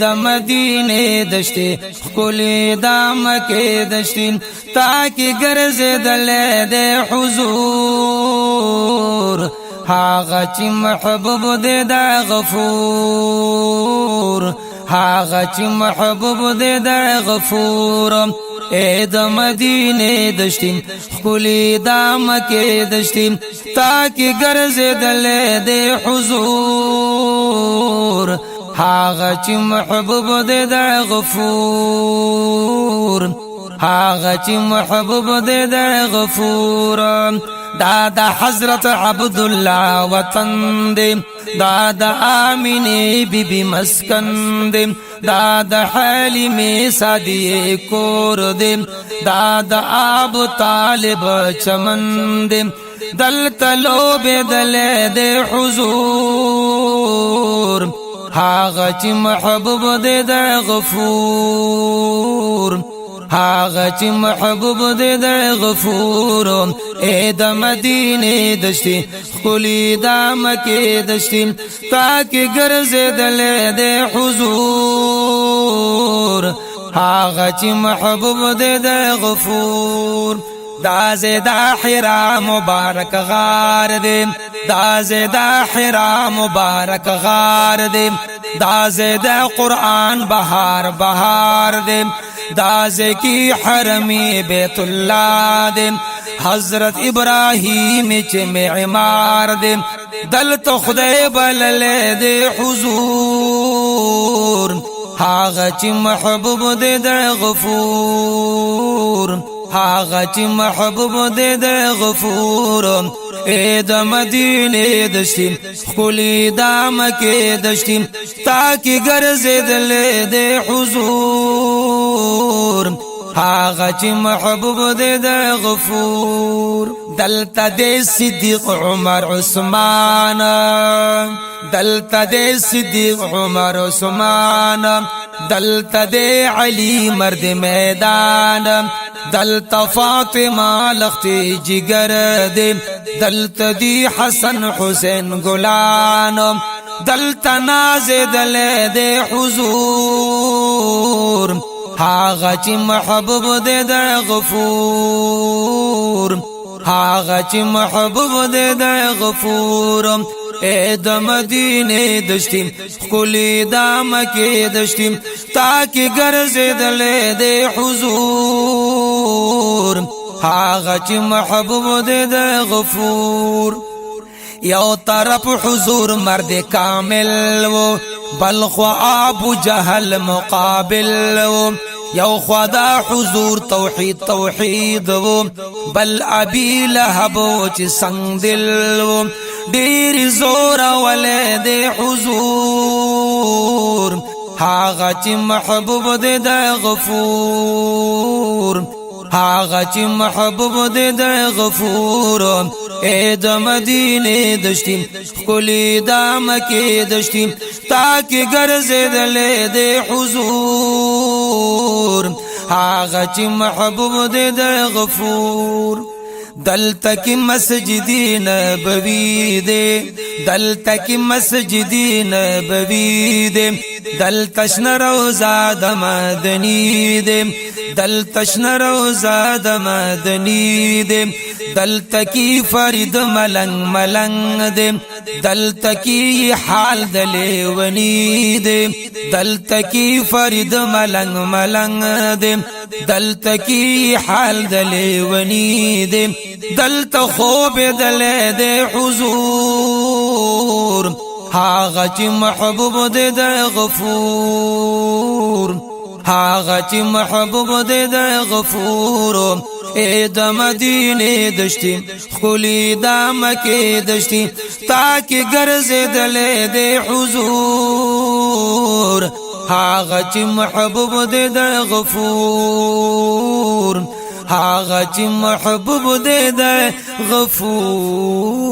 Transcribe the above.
د مدینه دشتي خولي د مکه دشتي تاکي ګرځیدل د حضور هاغه چې محبوب دې د غفور هاغه چې محبوب دې د غفور د مدینه دشتي خولي د مکه دشتي تاکي ګرځیدل د حضور هاغه چې محبوب دې د غفور هاغه چې محبوب دې د غفور دادا حضرت عبد الله وطن دې دادا آمینه بی بی مسکن دې دادا حلیمه سعدیه کور دې دادا ابو طالب چمن دې دلتلو بدل دې حضور هاغه چې محبوب دې د غفور هاغه چې محبوب دې د غفور د مدینه دشتي خولي د مکه دشتي تاکي ګرځیدل د حضور هاغه چې محبوب دې د غفور دا زیدا حرا مبارک غار دې دا زیدا حرا مبارک غار دې دا زیدا قرآن بهار بهار دې دا زکی حرمی بیت اللہ دے حضرت ابراہیم چ معمار دے دلت خدای بلل دے حضور هاغه چې محبوب دے د غفور هاغه چې محبوب دے د غفور د مدینه دشتي خولي د مکه دشتي تاکي ګرځیدل د حضور هاغه چې محبوب دې د غفور دلته د صدیق عمر عثمان دلته د صدیق عمر عثمان دلته د علی مرد میدان دلته فاطمه لختي جگر دې دلته دی حسن حسین ګلان دلته نازیدل د حضور هاغه چې محبوب دې د غفور هاغه چې محبوب دې د غفور د مدینه دشتي خولي د مکه دشتي تاکي ګرځیدل د حضور هاغه چې محبوب دې د غفور یو طرف حضور مرد کامل و بل خو ابو جهل مقابل و یو خدا حضور توحید توحید و بل ابي لهب چې څنګه دل و ډیر زور ولید حضور هاغه چې محبوب دې د غفور هاغه چې محبوب دې د غفور د مدینه دشتي خولي د مکه دشتي تاکي ګرځیدل د حضور هاغه چې محبوب دې د غفور دلته کې مسجد نبوي دې دلته کې مسجد نبوي دې دلته شن روزه د مدني دې دلته شن روزه د مدني دې دلته کې فرید ملنګ ملنګ دې دلته کې حال د لیونی دې دلته کې فرید ملنګ ملنګ دې دلته کې حال د لیونی دې دلته خوب دل د حضور هاغه چې محبوب دې د غفور هاغه چې محبوب دې د غفور د مدینه دشتي خولي د مکه دشتي تاکي ګرځیدل د حضور هاغه چې محبوب دې د غفور هاغه چې محبوب دې د غفور